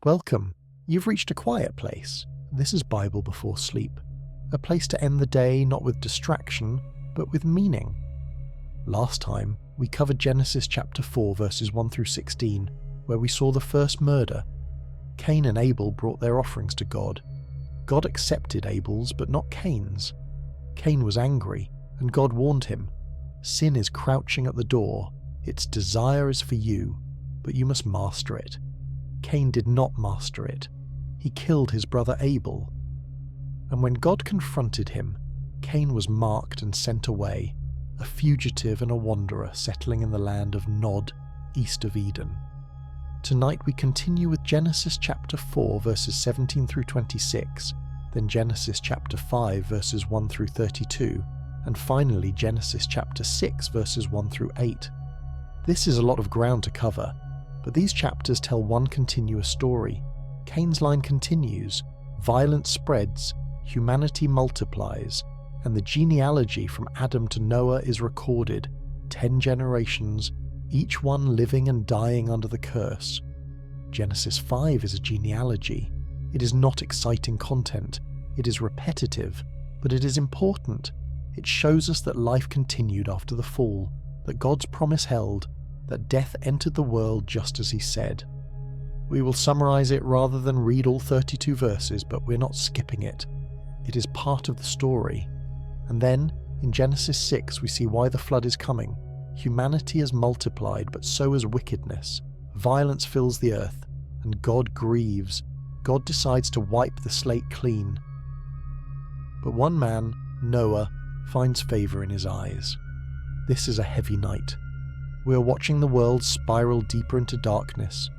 Welcome. You've reached a quiet place. This is Bible Before Sleep, a place to end the day not with distraction, but with meaning. Last time, we covered Genesis chapter 4 verses 1 through 16, where we saw the first murder. Cain and Abel brought their offerings to God. God accepted Abel's, but not Cain's. Cain was angry, and God warned him, "Sin is crouching at the door. Its desire is for you, but you must master it." Cain did not master it. He killed his brother Abel. And when God confronted him, Cain was marked and sent away, a fugitive and a wanderer settling in the land of Nod, east of Eden. Tonight we continue with Genesis chapter 4 verses 17 through 26, then Genesis chapter 5 verses 1 through 32, and finally Genesis chapter 6 verses 1 through 8. This is a lot of ground to cover, but these chapters tell one continuous story. Cain's line continues, violence spreads, humanity multiplies, and the genealogy from Adam to Noah is recorded, 10 generations, each one living and dying under the curse. Genesis 5 is a genealogy. It is not exciting content. It is repetitive, but it is important. It shows us that life continued after the fall, that God's promise held, that death entered the world just as he said. We will summarize it rather than read all 32 verses, but we're not skipping it. It is part of the story. And then, in Genesis 6, we see why the flood is coming. Humanity has multiplied, but so has wickedness. Violence fills the earth, and God grieves. God decides to wipe the slate clean. But one man, Noah, finds favor in his eyes. This is a heavy night. We are watching the world spiral deeper into darkness.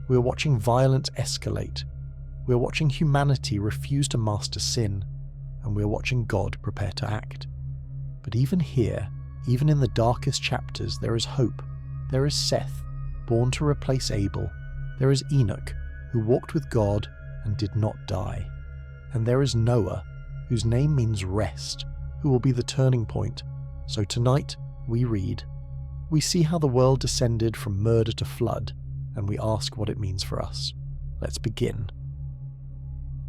We are watching violence escalate. We are watching humanity refuse to master sin, and we are watching God prepare to act. But even here, even in the darkest chapters, there is hope. There is Seth, born to replace Abel. There is Enoch, who walked with God and did not die. And there is Noah, whose name means rest, who will be the turning point. So tonight, we read. We see how the world descended from murder to flood, and we ask what it means for us. Let's begin.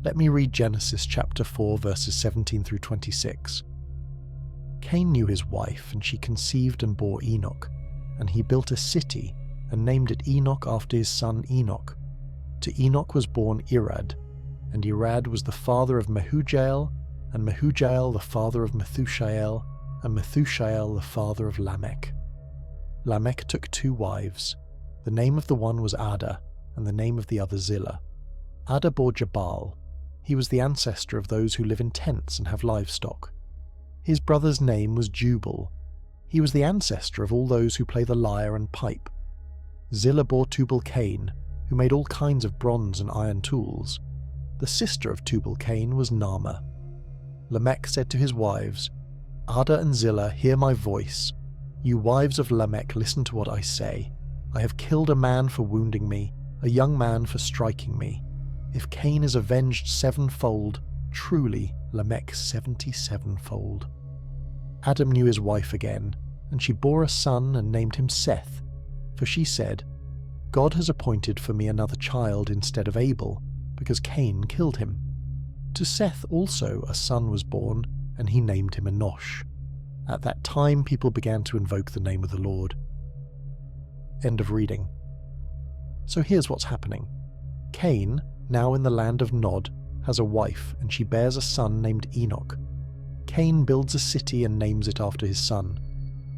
Let me read Genesis chapter 4 verses 17 through 26. Cain knew his wife, and she conceived and bore Enoch, and he built a city and named it Enoch after his son Enoch. To Enoch was born Irad, and Irad was the father of Mehujael, and Mehujael the father of Methushael, and Methushael the father of Lamech. Lamech took 2 wives. The name of the one was Ada, and the name of the other Zillah. Ada bore Jabal. He was the ancestor of those who live in tents and have livestock. His brother's name was Jubal. He was the ancestor of all those who play the lyre and pipe. Zillah bore Tubal-Cain, who made all kinds of bronze and iron tools. The sister of Tubal-Cain was Naamah. Lamech said to his wives, "Ada and Zillah, hear my voice. You wives of Lamech, listen to what I say. I have killed a man for wounding me, a young man for striking me. If Cain is avenged 7-fold, truly Lamech 77-fold. Adam knew his wife again, and she bore a son and named him Seth, for she said, God has appointed for me another child instead of Abel, because Cain killed him. To Seth also a son was born, and he named him Enoch. At that time people began to invoke the name of the Lord." End of reading. So here's what's happening. Cain, now in the land of Nod, has a wife, and she bears a son named Enoch. Cain builds a city and names it after his son.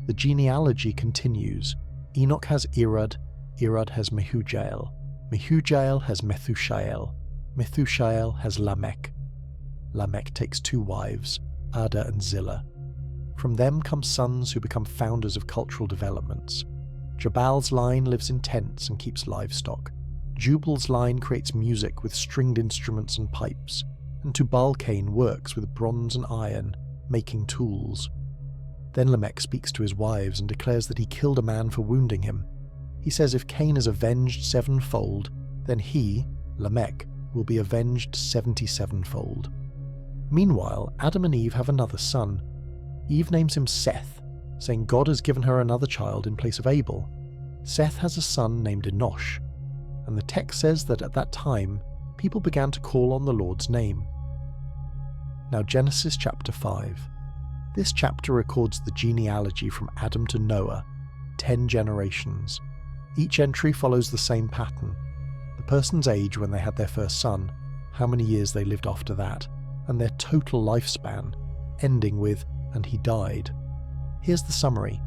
The genealogy continues. Enoch has Irad, Irad has Mehujael, Mehujael has Methushael, Methushael has Lamech. Lamech takes 2 wives, Ada and Zillah. From them come sons who become founders of cultural developments. Jabal's line lives in tents and keeps livestock. Jubal's line creates music with stringed instruments and pipes, and Tubal-Cain works with bronze and iron, making tools. Then Lamech speaks to his wives and declares that he killed a man for wounding him. He says if Cain is avenged 7-fold, then he, Lamech, will be avenged 77-fold. Meanwhile, Adam and Eve have another son. Eve names him Seth, saying God has given her another child in place of Abel. Seth has a son named Enoch, and the text says that at that time, people began to call on the Lord's name. Now Genesis chapter 5. This chapter records the genealogy from Adam to Noah, 10 generations. Each entry follows the same pattern: the person's age when they had their first son, how many years they lived after that, and their total lifespan, ending with, and he died. Here's the summary.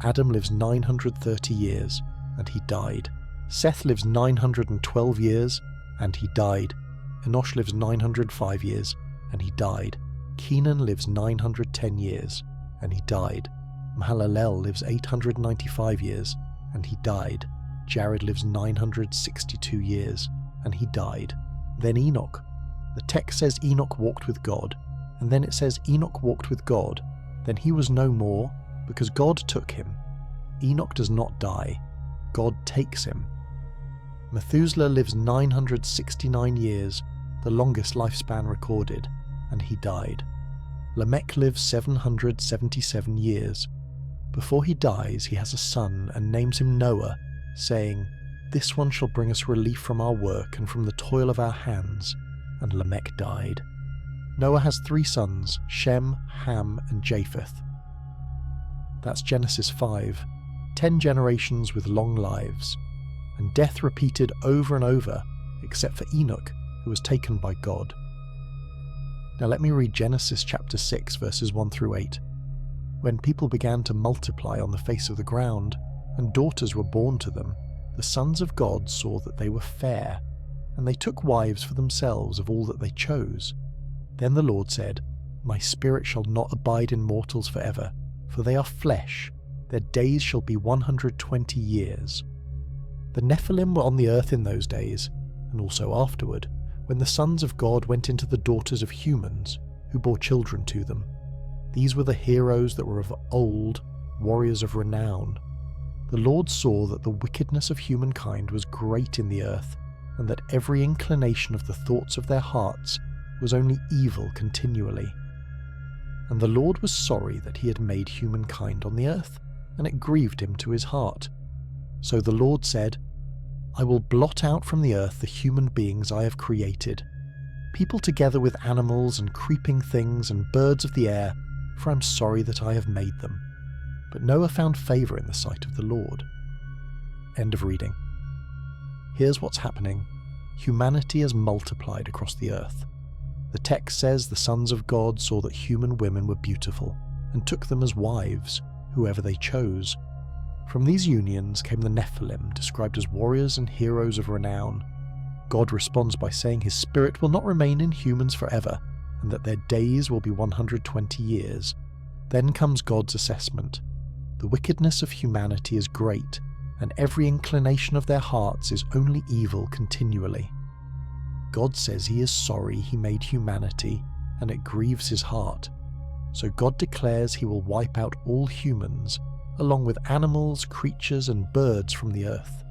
Adam lives 930 years, and he died. Seth lives 912 years, and he died. Enoch lives 905 years, and he died. Cain lives 910 years, and he died. Mahalalel lives 895 years, and he died. Jared lives 962 years, and he died. Then Enoch. The text says Enoch walked with God, and then it says Enoch walked with God. Then he was no more, because God took him. Enoch does not die. God takes him. Methuselah lives 969 years, the longest lifespan recorded, and he died. Lamech lives 777 years. Before he dies, he has a son and names him Noah, saying, "This one shall bring us relief from our work and from the toil of our hands." And Lamech died. Noah has 3 sons, Shem, Ham, and Japheth. That's Genesis 5, 10 generations with long lives, and death repeated over and over, except for Enoch, who was taken by God. Now let me read Genesis chapter 6, verses 1 through 8. When people began to multiply on the face of the ground, and daughters were born to them, the sons of God saw that they were fair, and they took wives for themselves of all that they chose. Then the Lord said, "My spirit shall not abide in mortals forever, for they are flesh. Their days shall be 120 years. The Nephilim were on the earth in those days, and also afterward, when the sons of God went into the daughters of humans, who bore children to them. These were the heroes that were of old, warriors of renown. The Lord saw that the wickedness of humankind was great in the earth, and that every inclination of the thoughts of their hearts was only evil continually. And the Lord was sorry that he had made humankind on the earth, and it grieved him to his heart. So the Lord said, I will blot out from the earth the human beings I have created, people together with animals and creeping things and birds of the air, for I am sorry that I have made them. But Noah found favour in the sight of the Lord." End of reading. Here's what's happening. Humanity has multiplied across the earth. The text says the sons of God saw that human women were beautiful, and took them as wives, whoever they chose. From these unions came the Nephilim, described as warriors and heroes of renown. God responds by saying his spirit will not remain in humans forever, and that their days will be 120 years. Then comes God's assessment. The wickedness of humanity is great, and every inclination of their hearts is only evil continually. God says he is sorry he made humanity, and it grieves his heart. So God declares he will wipe out all humans, along with animals, creatures, and birds from the earth.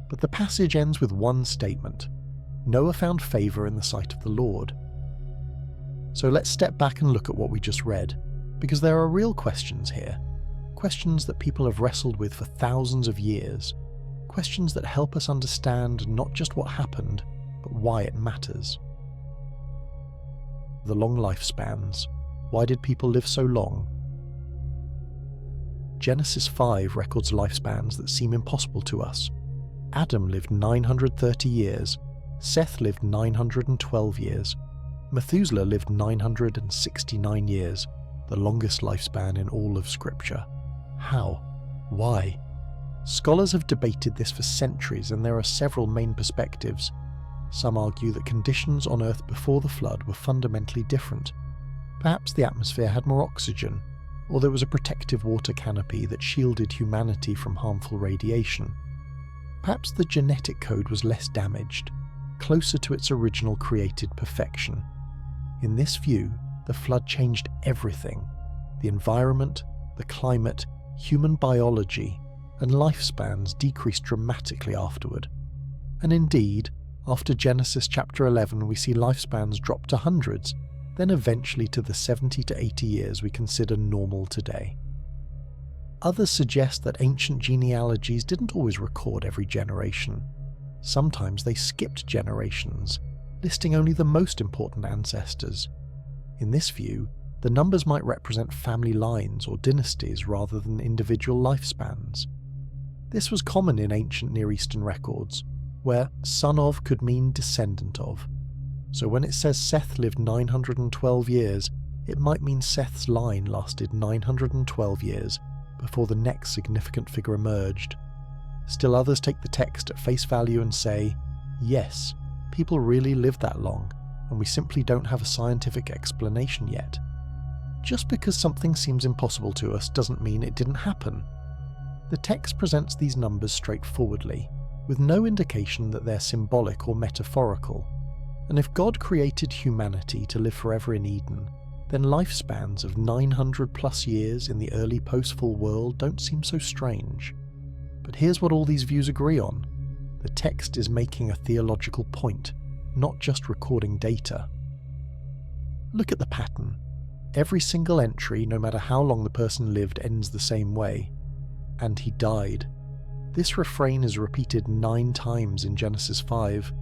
But the passage ends with one statement. Noah found favour in the sight of the Lord. So let's step back and look at what we just read, because there are real questions here. Questions that people have wrestled with for thousands of years. Questions that help us understand not just what happened, but why it matters. The long lifespans. Why did people live so long? Genesis 5 records lifespans that seem impossible to us. Adam lived 930 years, Seth lived 912 years, Methuselah lived 969 years, the longest lifespan in all of Scripture. How? Why? Scholars have debated this for centuries, and there are several main perspectives. Some argue that conditions on Earth before the flood were fundamentally different. Perhaps the atmosphere had more oxygen, or there was a protective water canopy that shielded humanity from harmful radiation. Perhaps the genetic code was less damaged, closer to its original created perfection. In this view, the flood changed everything: the environment, the climate, human biology, and lifespans decreased dramatically afterward. And indeed, after Genesis chapter 11 we see lifespans drop to hundreds, then eventually to the 70 to 80 years we consider normal today. Others suggest that ancient genealogies didn't always record every generation. Sometimes they skipped generations, listing only the most important ancestors. In this view, the numbers might represent family lines or dynasties rather than individual lifespans. This was common in ancient Near Eastern records, where son of could mean descendant of. So when it says Seth lived 912 years, it might mean Seth's line lasted 912 years before the next significant figure emerged. Still others take the text at face value and say, yes, people really lived that long, and we simply don't have a scientific explanation yet. Just because something seems impossible to us doesn't mean it didn't happen. The text presents these numbers straightforwardly, with no indication that they're symbolic or metaphorical. And if God created humanity to live forever in Eden, then lifespans of 900 plus years in the early post-fall world don't seem so strange. But here's what all these views agree on. The text is making a theological point, not just recording data. Look at the pattern. Every single entry, no matter how long the person lived, ends the same way. And he died. This refrain is repeated 9 times in Genesis 5.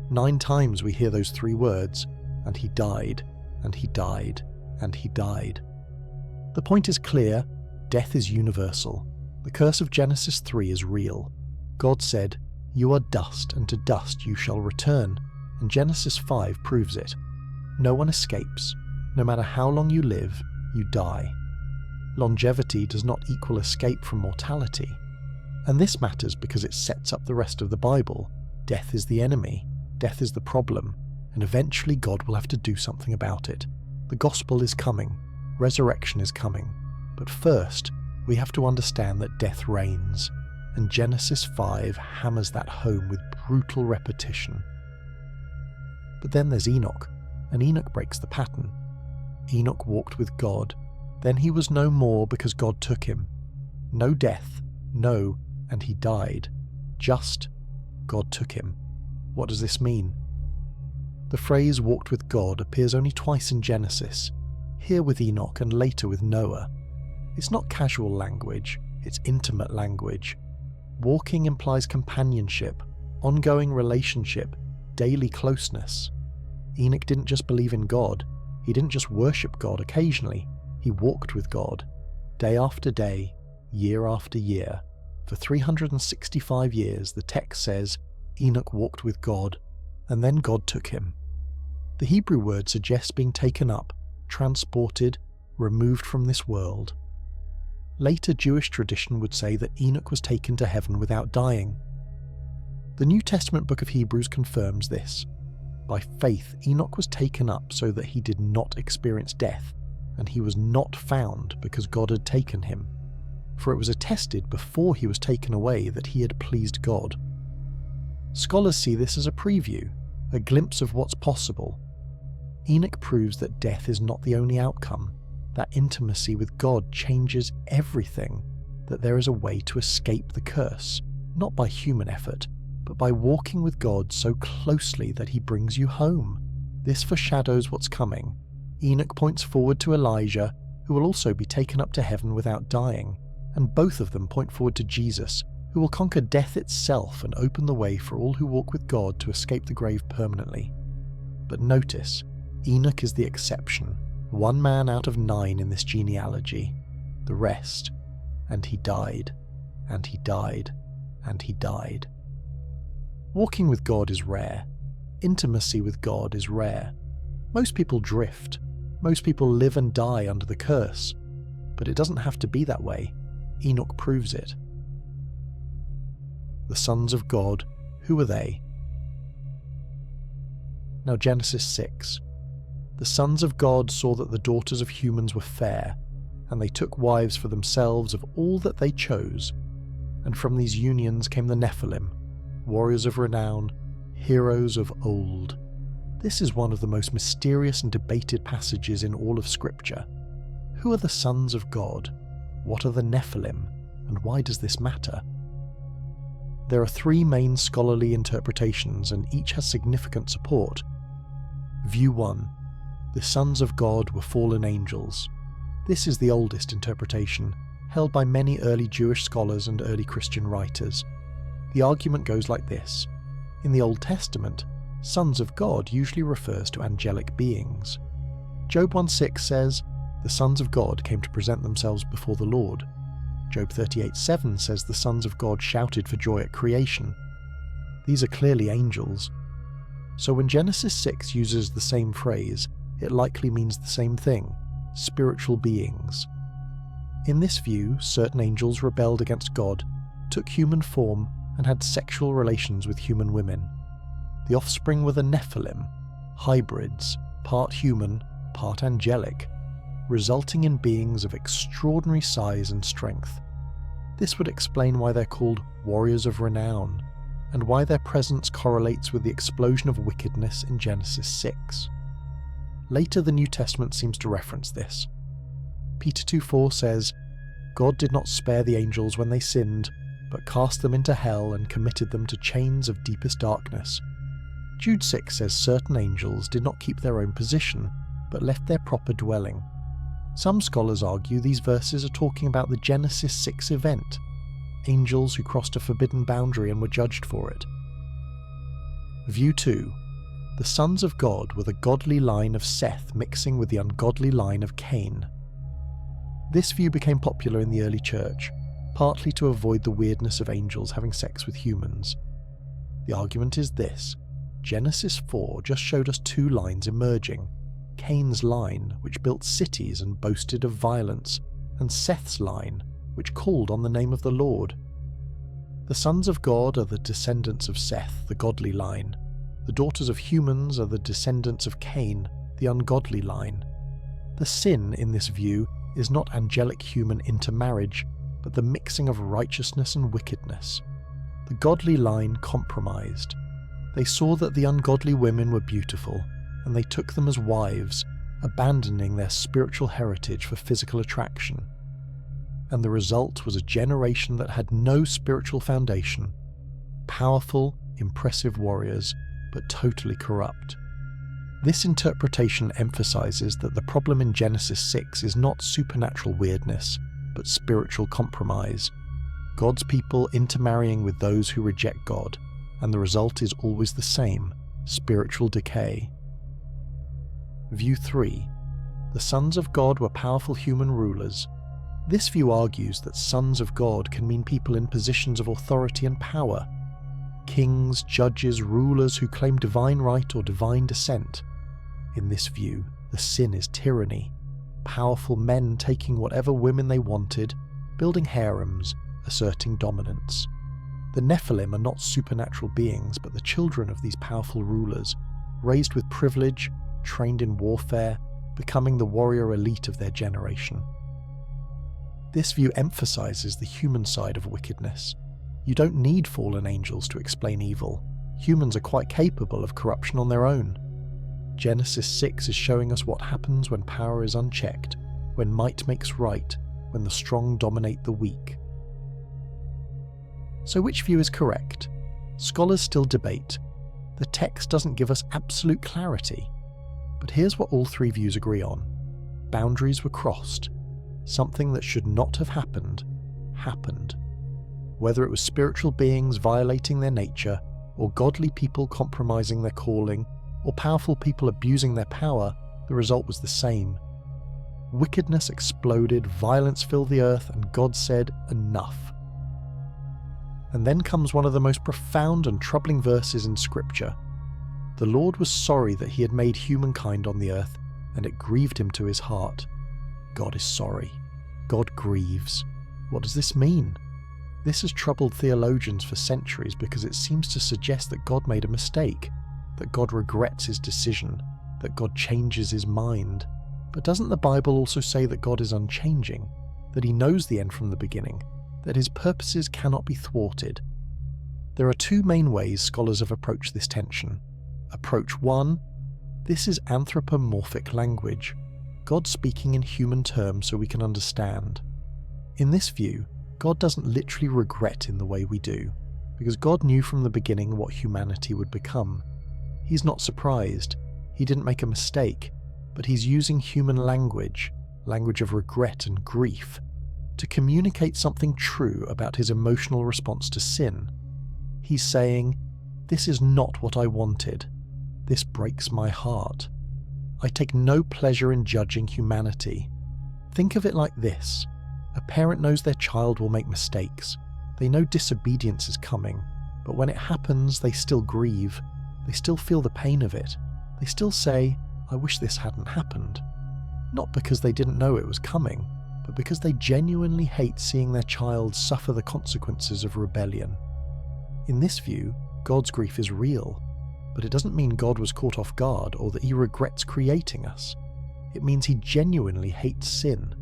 9 times we hear those 3 words, and he died, and he died, and he died. The point is clear, death is universal. The curse of Genesis 3 is real. God said, "You are dust, and to dust you shall return," and Genesis 5 proves it. No one escapes. No matter how long you live, you die. Longevity does not equal escape from mortality. And this matters because it sets up the rest of the Bible. Death is the enemy, death is the problem, and eventually God will have to do something about it. The gospel is coming, resurrection is coming, but first we have to understand that death reigns, and Genesis 5 hammers that home with brutal repetition. But then there's Enoch, and Enoch breaks the pattern. Enoch walked with God, then he was no more because God took him. No death, no, and he died. Just, God took him. What does this mean? The phrase walked with God appears only twice in Genesis, here with Enoch and later with Noah. It's not casual language, it's intimate language. Walking implies companionship, ongoing relationship, daily closeness. Enoch didn't just believe in God, he didn't just worship God occasionally, he walked with God, day after day, year after year. For 365 years, the text says, Enoch walked with God, and then God took him. The Hebrew word suggests being taken up, transported, removed from this world. Later Jewish tradition would say that Enoch was taken to heaven without dying. The New Testament book of Hebrews confirms this. By faith, Enoch was taken up so that he did not experience death, and he was not found because God had taken him. For it was attested before he was taken away that he had pleased God. Scholars see this as a preview, a glimpse of what's possible. Enoch proves that death is not the only outcome, that intimacy with God changes everything, that there is a way to escape the curse, not by human effort, but by walking with God so closely that he brings you home. This foreshadows what's coming. Enoch points forward to Elijah, who will also be taken up to heaven without dying, and both of them point forward to Jesus, who will conquer death itself and open the way for all who walk with God to escape the grave permanently. But notice, Enoch is the exception, 1 man out of 9 in this genealogy. The rest, and he died, and he died, and he died. Walking with God is rare. Intimacy with God is rare. Most people drift. Most people live and die under the curse. But it doesn't have to be that way. Enoch proves it. The sons of God, who are they? Now Genesis 6. The sons of God saw that the daughters of humans were fair, and they took wives for themselves of all that they chose. And from these unions came the Nephilim, warriors of renown, heroes of old. This is one of the most mysterious and debated passages in all of Scripture. Who are the sons of God? What are the Nephilim? And why does this matter? There are 3 main scholarly interpretations, and each has significant support. View 1. The sons of God were fallen angels. This is the oldest interpretation, held by many early Jewish scholars and early Christian writers. The argument goes like this. In the Old Testament, sons of God usually refers to angelic beings. Job 1:6 says, "The sons of God came to present themselves before the Lord." Job 38:7 says the sons of God shouted for joy at creation. These are clearly angels. So when Genesis 6 uses the same phrase, it likely means the same thing: spiritual beings. In this view, certain angels rebelled against God, took human form, and had sexual relations with human women. The offspring were the Nephilim, hybrids, part human, part angelic, resulting in beings of extraordinary size and strength. This would explain why they're called warriors of renown, and why their presence correlates with the explosion of wickedness in Genesis 6. Later, the New Testament seems to reference this. Peter 2:4 says, "God did not spare the angels when they sinned, but cast them into hell and committed them to chains of deepest darkness." Jude 6 says certain angels did not keep their own position, but left their proper dwelling. Some scholars argue these verses are talking about the Genesis 6 event, angels who crossed a forbidden boundary and were judged for it. View 2. The sons of God were the godly line of Seth mixing with the ungodly line of Cain. This view became popular in the early church, partly to avoid the weirdness of angels having sex with humans. The argument is this: Genesis 4 just showed us two lines emerging: Cain's line, which built cities and boasted of violence, and Seth's line, which called on the name of the Lord. The sons of God are the descendants of Seth, the godly line. The daughters of humans are the descendants of Cain, the ungodly line. The sin in this view is not angelic human intermarriage, but the mixing of righteousness and wickedness. The godly line compromised. They saw that the ungodly women were beautiful, and they took them as wives, abandoning their spiritual heritage for physical attraction. And the result was a generation that had no spiritual foundation. Powerful, impressive warriors, but totally corrupt. This interpretation emphasizes that the problem in Genesis 6 is not supernatural weirdness, but spiritual compromise. God's people intermarrying with those who reject God, and the result is always the same: spiritual decay. View 3. The sons of God were powerful human rulers. This view argues that sons of God can mean people in positions of authority and power. Kings, judges, rulers who claim divine right or divine descent. In this view, the sin is tyranny. Powerful men taking whatever women they wanted, building harems, asserting dominance. The Nephilim are not supernatural beings, but the children of these powerful rulers, raised with privilege, trained in warfare, becoming the warrior elite of their generation. This view emphasizes the human side of wickedness. You don't need fallen angels to explain evil. Humans are quite capable of corruption on their own. Genesis 6 is showing us what happens when power is unchecked, when might makes right, when the strong dominate the weak. So which view is correct? Scholars still debate. The text doesn't give us absolute clarity. But here's what all three views agree on. Boundaries were crossed. Something that should not have happened, happened. Whether it was spiritual beings violating their nature, or godly people compromising their calling, or powerful people abusing their power, the result was the same. Wickedness exploded, violence filled the earth, and God said, "Enough." And then comes one of the most profound and troubling verses in Scripture. The Lord was sorry that he had made humankind on the earth, and it grieved him to his heart. God is sorry. God grieves. What does this mean? This has troubled theologians for centuries because it seems to suggest that God made a mistake, that God regrets his decision, that God changes his mind. But doesn't the Bible also say that God is unchanging, that he knows the end from the beginning, that his purposes cannot be thwarted? There are two main ways scholars have approached this tension. Approach 1. This is anthropomorphic language, God speaking in human terms so we can understand. In this view, God doesn't literally regret in the way we do, because God knew from the beginning what humanity would become. He's not surprised. He didn't make a mistake, but he's using human language of regret and grief, to communicate something true about his emotional response to sin. He's saying, This is not what I wanted. This breaks my heart. I take no pleasure in judging humanity. Think of it like this. A parent knows their child will make mistakes. They know disobedience is coming, but when it happens, they still grieve. They still feel the pain of it. They still say, I wish this hadn't happened. Not because they didn't know it was coming, but because they genuinely hate seeing their child suffer the consequences of rebellion. In this view, God's grief is real, but it doesn't mean God was caught off guard or that he regrets creating us. It means he genuinely hates sin.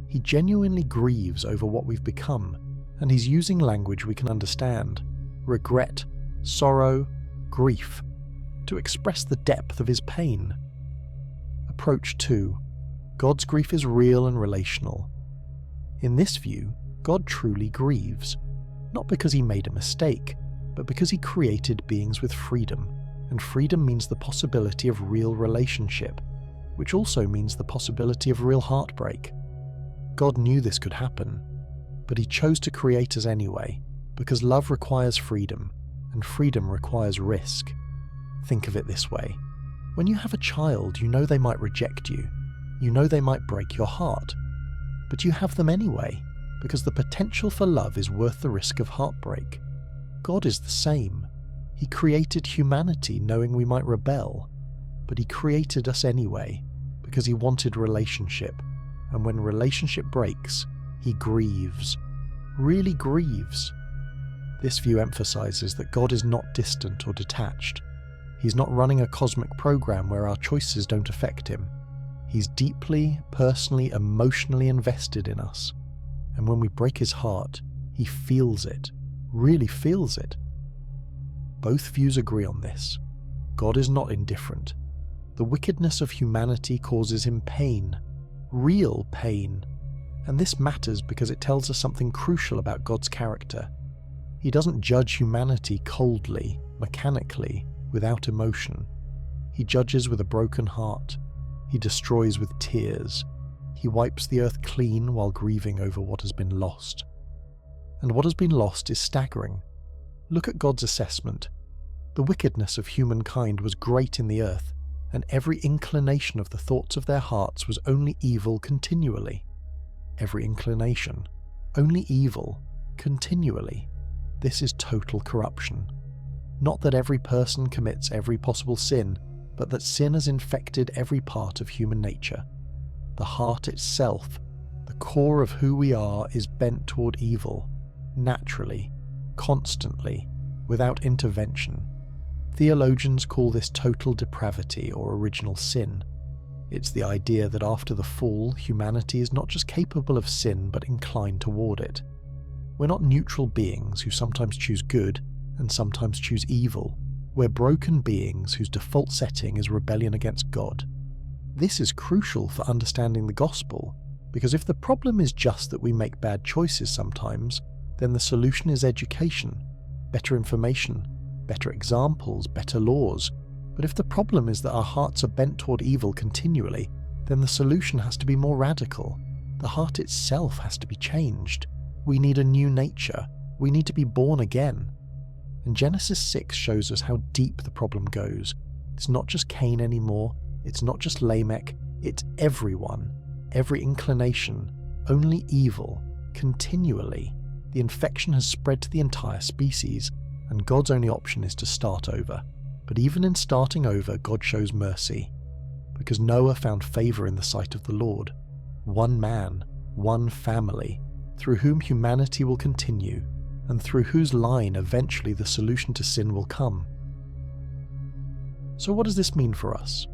He genuinely grieves over what we've become, and he's using language we can understand: regret, sorrow, grief, to express the depth of his pain. Approach 2. God's grief is real and relational. In this view, God truly grieves, not because he made a mistake, but because he created beings with freedom, and freedom means the possibility of real relationship, which also means the possibility of real heartbreak. God knew this could happen, but he chose to create us anyway, because love requires freedom, and freedom requires risk. Think of it this way. When you have a child, you know they might reject you. You know they might break your heart. But you have them anyway, because the potential for love is worth the risk of heartbreak. God is the same. He created humanity knowing we might rebel, but he created us anyway, because he wanted relationship. And when relationship breaks, he grieves. Really grieves. This view emphasizes that God is not distant or detached. He's not running a cosmic program where our choices don't affect him. He's deeply, personally, emotionally invested in us. And when we break his heart, he feels it, really feels it. Both views agree on this. God is not indifferent. The wickedness of humanity causes him pain, real pain. And this matters because it tells us something crucial about God's character. He doesn't judge humanity coldly, mechanically, without emotion. He judges with a broken heart. He destroys with tears. He wipes the earth clean while grieving over what has been lost. And what has been lost is staggering. Look at God's assessment. The wickedness of humankind was great in the earth, and every inclination of the thoughts of their hearts was only evil continually. Every inclination, only evil, continually. This is total corruption. Not that every person commits every possible sin, but that sin has infected every part of human nature. The heart itself, the core of who we are, is bent toward evil, naturally, constantly, without intervention. Theologians call this total depravity or original sin. It's the idea that after the fall, humanity is not just capable of sin but inclined toward it. We're not neutral beings who sometimes choose good and sometimes choose evil. We're broken beings whose default setting is rebellion against God. This is crucial for understanding the gospel, because if the problem is just that we make bad choices sometimes, then the solution is education, better information, better examples, better laws. But if the problem is that our hearts are bent toward evil continually, then the solution has to be more radical. The heart itself has to be changed. We need a new nature. We need to be born again. And Genesis 6 shows us how deep the problem goes. It's not just Cain anymore. It's not just Lamech. It's everyone. Every inclination. Only evil. Continually. The infection has spread to the entire species, and God's only option is to start over. But even in starting over, God shows mercy, because Noah found favor in the sight of the Lord. One man, one family, through whom humanity will continue, and through whose line eventually the solution to sin will come. So what does this mean for us?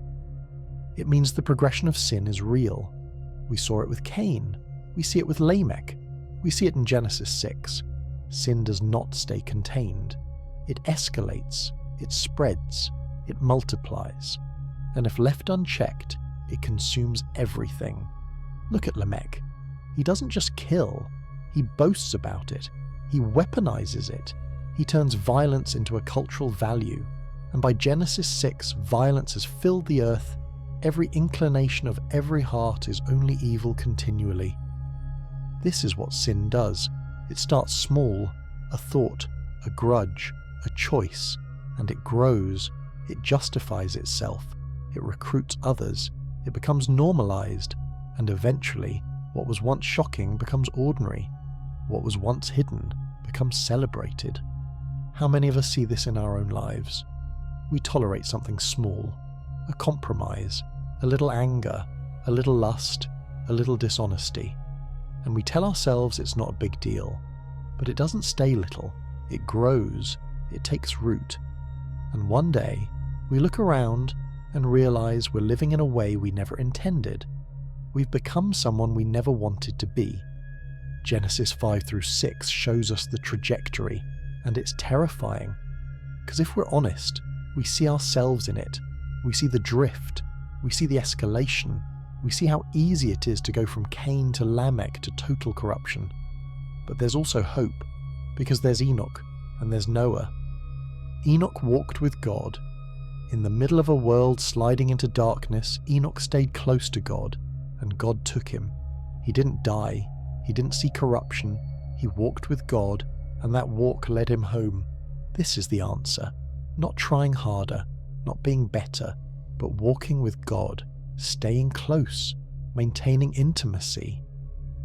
It means the progression of sin is real. We saw it with Cain. We see it with Lamech. We see it in Genesis 6. Sin does not stay contained. It escalates. It spreads, it multiplies, and if left unchecked, it consumes everything. Look at Lamech. He doesn't just kill, he boasts about it, he weaponizes it, he turns violence into a cultural value, and by Genesis 6, violence has filled the earth. Every inclination of every heart is only evil continually. This is what sin does. It starts small, a thought, a grudge, a choice, and it grows, it justifies itself, it recruits others, it becomes normalized, and eventually, what was once shocking becomes ordinary. What was once hidden becomes celebrated. How many of us see this in our own lives? We tolerate something small, a compromise, a little anger, a little lust, a little dishonesty, and we tell ourselves it's not a big deal. But it doesn't stay little, it grows, it takes root, and one day we look around and realize we're living in a way we never intended. We've become someone we never wanted to be. Genesis 5-6 shows us the trajectory, and it's terrifying. Because if we're honest, we see ourselves in it. We see the drift. We see the escalation. We see how easy it is to go from Cain to Lamech to total corruption. But there's also hope, because there's Enoch and there's Noah. Enoch walked with God. In the middle of a world sliding into darkness, Enoch stayed close to God, and God took him. He didn't die. He didn't see corruption. He walked with God, and that walk led him home. This is the answer. Not trying harder, not being better, but walking with God, staying close, maintaining intimacy.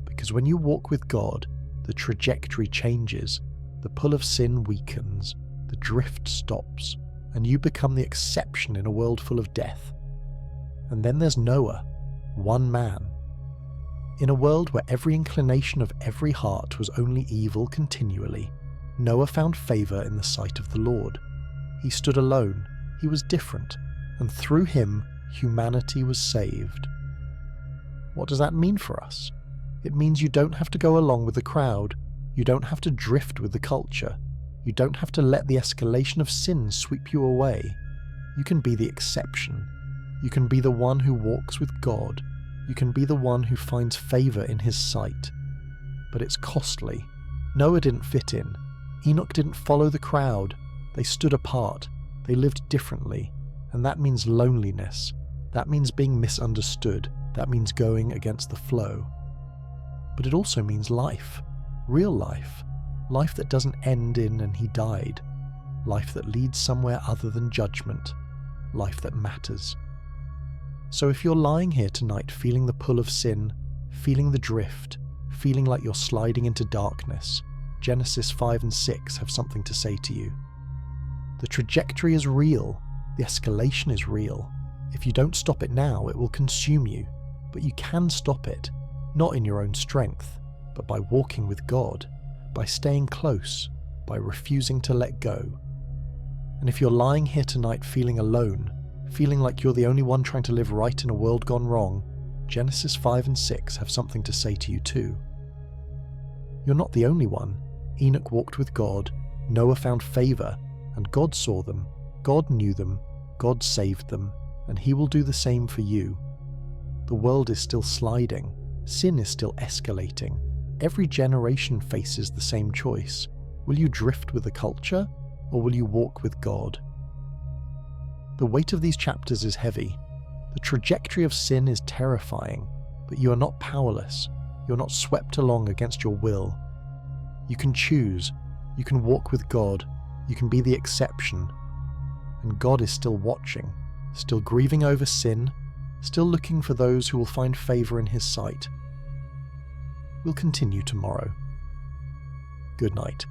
Because when you walk with God, the trajectory changes, the pull of sin weakens, the drift stops, and you become the exception in a world full of death. And then there's Noah, one man. In a world where every inclination of every heart was only evil continually, Noah found favor in the sight of the Lord. He stood alone, he was different, and through him, humanity was saved. What does that mean for us? It means you don't have to go along with the crowd, you don't have to drift with the culture, you don't have to let the escalation of sin sweep you away. You can be the exception. You can be the one who walks with God. You can be the one who finds favor in his sight. But it's costly. Noah didn't fit in. Enoch didn't follow the crowd. They stood apart. They lived differently. And that means loneliness. That means being misunderstood. That means going against the flow. But it also means life. Real life. Life that doesn't end in and he died. Life that leads somewhere other than judgment. Life that matters. So if you're lying here tonight feeling the pull of sin, feeling the drift, feeling like you're sliding into darkness, Genesis 5-6 have something to say to you. The trajectory is real. The escalation is real. If you don't stop it now, it will consume you. But you can stop it, not in your own strength, but by walking with God, by staying close, by refusing to let go. And if you're lying here tonight feeling alone, feeling like you're the only one trying to live right in a world gone wrong, Genesis 5-6 have something to say to you too. You're not the only one. Enoch walked with God, Noah found favor, and God saw them, God knew them, God saved them, and he will do the same for you. The world is still sliding, sin is still escalating. Every generation faces the same choice. Will you drift with the culture, or will you walk with God? The weight of these chapters is heavy. The trajectory of sin is terrifying, but you are not powerless. You're not swept along against your will. You can choose. You can walk with God. You can be the exception. And God is still watching, still grieving over sin, still looking for those who will find favor in his sight. We'll continue tomorrow. Good night.